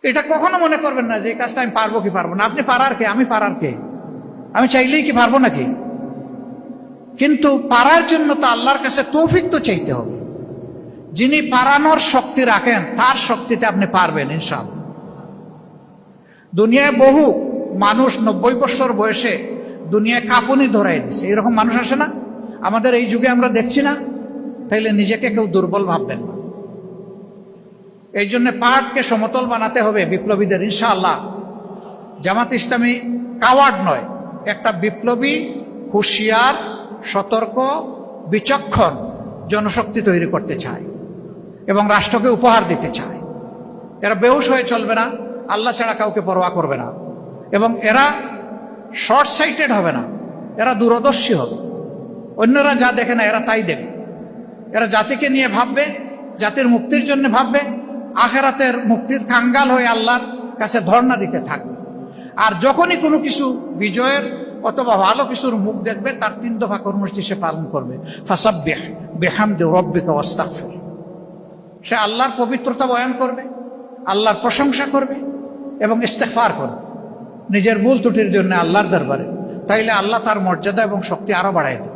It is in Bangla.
এটা কখনো মনে করবেন না যে এই কাজটা আমি পারবো কি পারবো না। আপনি পারার কে? আমি পারার কে? আমি চাইলেই কি পারবো নাকি? কিন্তু পারার জন্য তো আল্লাহর কাছে তৌফিক তো চাইতে হবে। যিনি পারানোর শক্তি রাখেন তার শক্তিতে আপনি পারবেন ইনশাআল্লাহ। দুনিয়ায় বহু মানুষ 90 বছর বয়সে দুনিয়ায় কাঁপুনি ধরাই দিছে, এরকম মানুষ আসে না আমাদের এই যুগে? আমরা দেখছি না? তাইলে নিজেকে কেউ দুর্বল ভাববেন না। এই জন্য পাহাড়কে সমতল বানাতে হবে বিপ্লবীদের ইনশাআল্লাহ। জামাত ইসলামী কাওয়ার্ড নয়, একটা বিপ্লবী, হুঁশিয়ার, সতর্ক, বিচক্ষণ জনশক্তি তৈরি করতে চায় এবং রাষ্ট্রকে উপহার দিতে চায়। এরা বেহুশ হয়ে চলবে না, আল্লাহ ছাড়া কাউকে পরোয়া করবে না, এবং এরা শর্ট সাইটেড হবে না, এরা দূরদর্শী হবে। অন্যরা যা দেখে না এরা তাই দেখবে। এরা জাতিকে নিয়ে ভাববে, জাতির মুক্তির জন্য ভাববে, আখেরাতের মুক্তির কাঙ্গাল হয়ে আল্লাহর কাছে ধর্ণা দিতে থাকবে। আর যখনই কোনো কিছু বিজয়ের অথবা ভালো কিছুর মুখ দেখবে, তার 3 দফা কর্মসূচি সে পালন করবে। ফাসাব্বিহ বিহামদি রাব্বিকা ওয়াস্তাগফির। সে আল্লাহর পবিত্রতা বয়ান করবে, আল্লাহর প্রশংসা করবে এবং ইস্তেগফার করবে নিজের ভুল ত্রুটির জন্য আল্লাহর দরবারে। তাইলে আল্লাহ তার মর্যাদা এবং শক্তি আরো বাড়ায় দেবে।